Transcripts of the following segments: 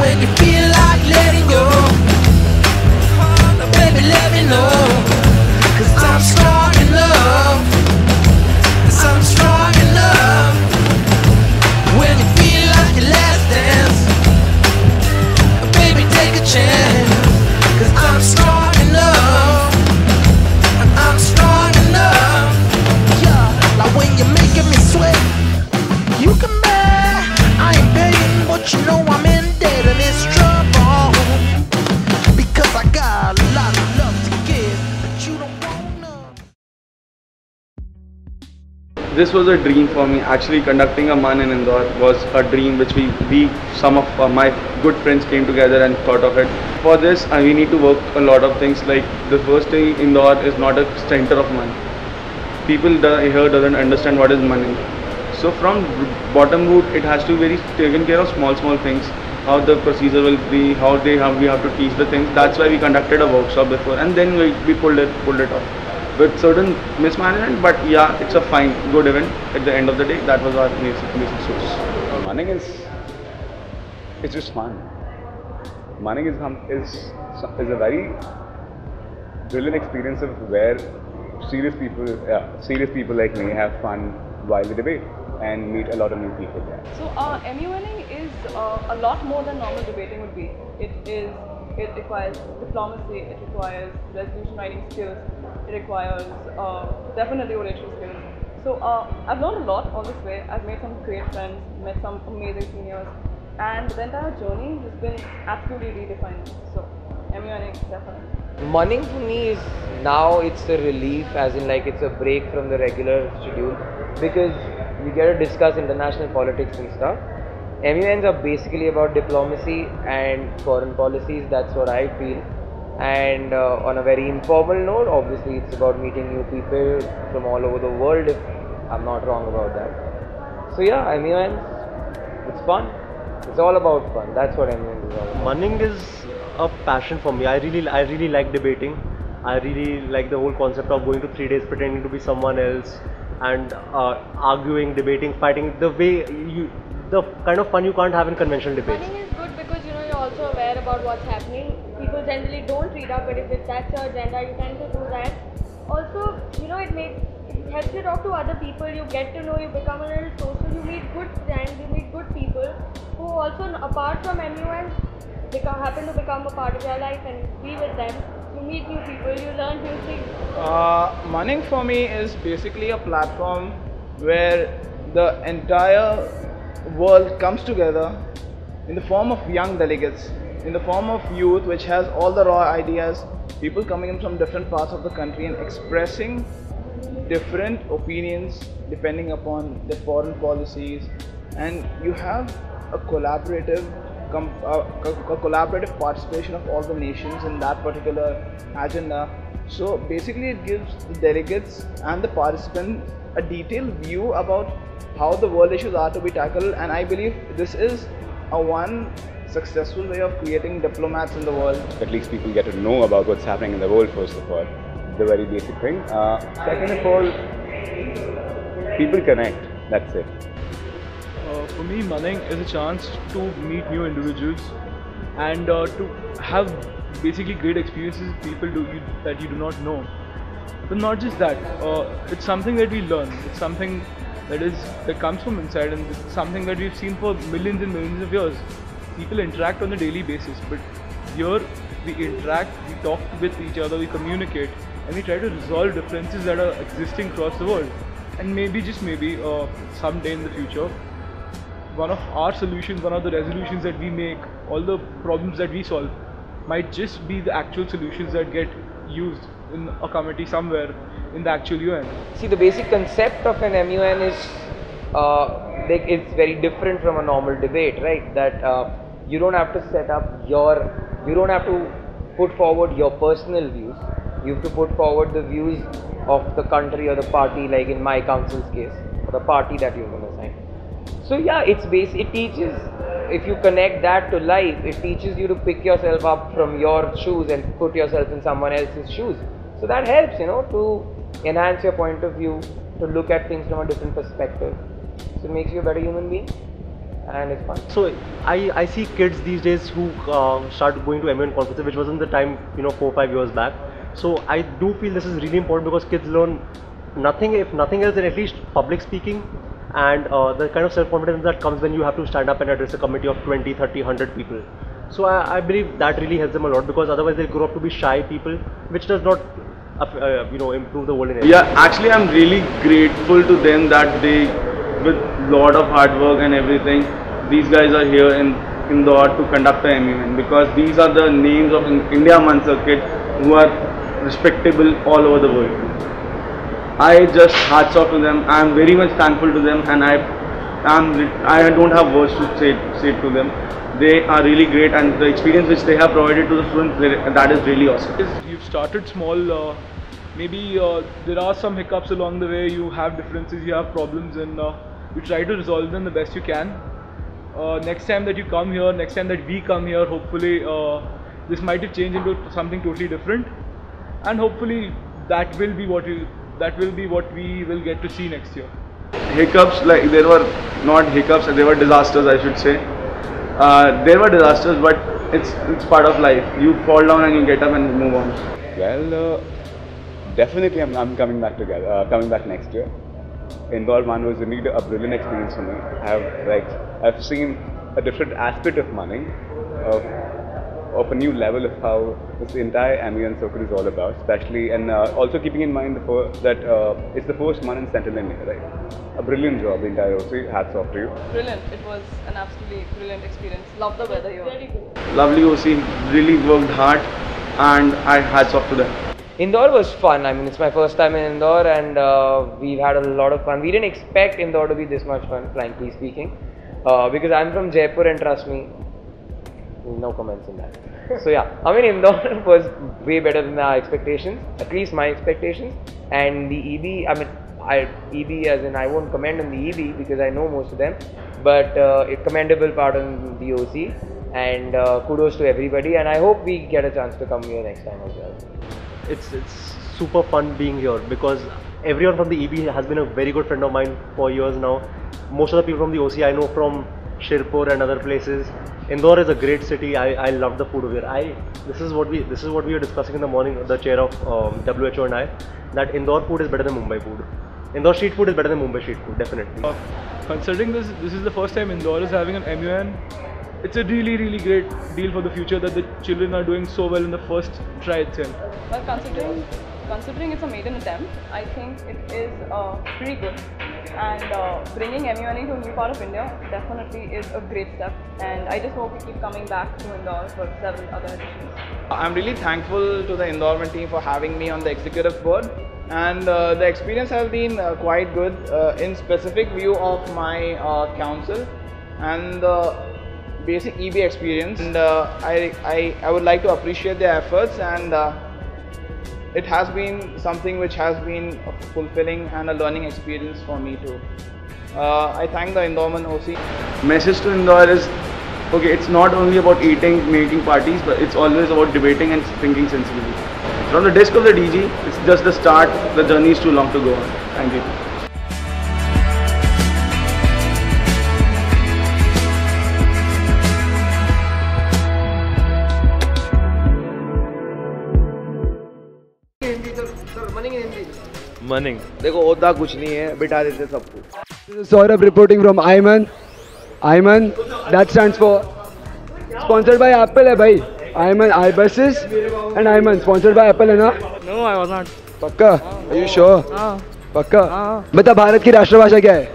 When you feel like letting go, baby, let me know. 'Cause I'm strong in love. 'Cause I'm strong in love. When you feel like your last dance, baby, take a chance. 'Cause I'm strong in love. I'm strong enough. Yeah, like when you're making me sweat, you can bear. I ain't paying, but you know I'm in debt and it's trouble. Because I got a lot of love to give, but you don't wanna. This was a dream for me. Actually, conducting a man in Indore was a dream which some of my good friends came together and thought of it. For this, we need to work a lot of things. Like the first thing, Indore is not a center of money. People here doesn't understand what is money. So from bottom root, it has to be very taken care of small things. How the procedure will be, we have to teach the things. That's why we conducted a workshop before, and then we pulled it off with certain mismanagement. But yeah, it's a fine, good event. At the end of the day, that was our basic source. Manning it's just fun. Manning is a very brilliant experience of where serious people like me have fun while we debate and meet a lot of new people there. So MUNing is a lot more than normal debating would be. It requires diplomacy, it requires resolution writing skills, it requires definitely oration skills. So I've learned a lot all this way. I've made some great friends, met some amazing seniors, and the entire journey has been absolutely redefined. So MUNing definitely. Morning for me is now it's a relief, as in like it's a break from the regular schedule, because we get to discuss international politics and stuff. MUNs are basically about diplomacy and foreign policies, that's what I feel. And on a very informal note, obviously it's about meeting new people from all over the world, if I'm not wrong about that. So yeah, MUNs, it's fun. It's all about fun. That's what MUNs is all about. Running is a passion for me. I really like debating. I really like the whole concept of going to 3 days pretending to be someone else and arguing, debating, fighting. The kind of fun you can't have in conventional debates. Running is good because you're also aware about what's happening. People generally don't read up, but if that's your agenda, you can do that. Also, it helps you talk to other people. You get to know. You become a little social. You meet good friends. You meet good people who also, apart from MUNs, happen to become a part of your life and be with them. You meet new people. You learn new things. Manning for me is basically a platform where the entire world comes together in the form of young delegates, in the form of youth which has all the raw ideas, people coming in from different parts of the country and expressing different opinions depending upon the foreign policies, and you have a collaborative participation of all the nations in that particular agenda. So basically it gives the delegates and the participants a detailed view about how the world issues are to be tackled, and I believe this is one successful way of creating diplomats in the world. At least people get to know about what's happening in the world, first of all, the very basic thing. Second of all, people connect, that's it. For me, Manning is a chance to meet new individuals and to have basically great experiences with people that you do not know. But not just that, it's something that we learn. It's something that comes from inside, and it's something that we've seen for millions and millions of years. People interact on a daily basis, but here we interact, we talk with each other, we communicate, and we try to resolve differences that are existing across the world. And maybe, just maybe, someday in the future, one of our solutions, one of the resolutions that we make, all the problems that we solve, might just be the actual solutions that get used in a committee somewhere in the actual UN. See, the basic concept of an MUN is it's very different from a normal debate, right? That you don't have to you don't have to put forward your personal views. You have to put forward the views of the country or the party, like in my council's case, or the party that you're going to sign. So yeah, it teaches, if you connect that to life, it teaches you to pick yourself up from your shoes and put yourself in someone else's shoes. So that helps, to enhance your point of view, to look at things from a different perspective. So it makes you a better human being. and it's fun. So I see kids these days who start going to MUN conferences, which wasn't the time 4-5 years back. So I do feel this is really important because kids learn nothing, if nothing else, then at least public speaking and the kind of self-confidence that comes when you have to stand up and address a committee of 20, 30, 100 people. So I believe that really helps them a lot, because otherwise they'll grow up to be shy people, which does not improve the world in any way. Yeah, actually I'm really grateful to them that they, with lot of hard work and everything, these guys are here in Indore to conduct the MUN, because these are the names of India Man circuit who are respectable all over the world. I just hats off to them. I am very much thankful to them, and I don't have words to say to them. They are really great, and the experience which they have provided to the students, that is really awesome. You've started small, maybe there are some hiccups along the way, you have differences, you have problems, and you try to resolve them the best you can. Next time that you come here, next time that we come here, hopefully this might have changed into something totally different, and hopefully that will be what we will get to see next year. Hiccups, like there were not hiccups, there were disasters, I should say. There were disasters, but it's part of life. You fall down and you get up and move on. Well, definitely I'm coming back next year. Indore Man was indeed a brilliant experience for me. I've seen a different aspect of Manning, of a new level of how this entire MUN circle is all about, especially, and also keeping in mind that it's the first Manning center in India, right? A brilliant job, the entire OC. Hats off to you. Brilliant. It was an absolutely brilliant experience. Love the weather here. Very good. Lovely OC, really worked hard, and I hats off to them. Indore was fun. I mean, it's my first time in Indore, and we've had a lot of fun. We didn't expect Indore to be this much fun, frankly speaking, because I'm from Jaipur, and trust me, no comments on that. So yeah, I mean, Indore was way better than our expectations, at least my expectations. And the EB, I mean, EB as in I won't comment on the EB because I know most of them, but a commendable part on the OC, and kudos to everybody, and I hope we get a chance to come here next time as well. It's super fun being here because everyone from the EB has been a very good friend of mine for years now. Most of the people from the OC I know from Shirpur and other places. Indore is a great city. I love the food over here. This is what we were discussing in the morning, the chair of WHO and I, that Indore food is better than Mumbai food. Indore street food is better than Mumbai street food, definitely. Considering this is the first time Indore is having an MUN, it's a really great deal for the future that the children are doing so well in the first try itself. Well, considering it's a maiden attempt, I think it is pretty good. And bringing MUN to a new part of India definitely is a great step. And I just hope we keep coming back to Indore for several other editions. I'm really thankful to the Indore team for having me on the executive board, and the experience has been quite good in specific view of my council and the basic EB experience. And I would like to appreciate their efforts, and it has been something which has been fulfilling and a learning experience for me too. I thank the Indore OC. Message to Indore is, okay, it's not only about eating, making parties, but it's always about debating and thinking sensibly. From the desk of the DG, it's just the start. The journey is too long to go on. Thank you. Manning. देखो होता कुछ नहीं है, बिठा देते सबको. Saurabh reporting from Ayman. Ayman, that stands for sponsored by Apple है भाई. Ayman iBuses and Ayman sponsored by Apple है ना? No, I was not. पक्का? Are you sure? हाँ. पक्का? बता भारत की राष्ट्रभाषा क्या है?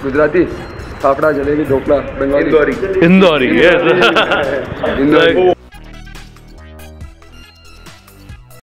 Gujarati, fafda, jalebi, dhokla, Bengali. Indore. Yes. Indore.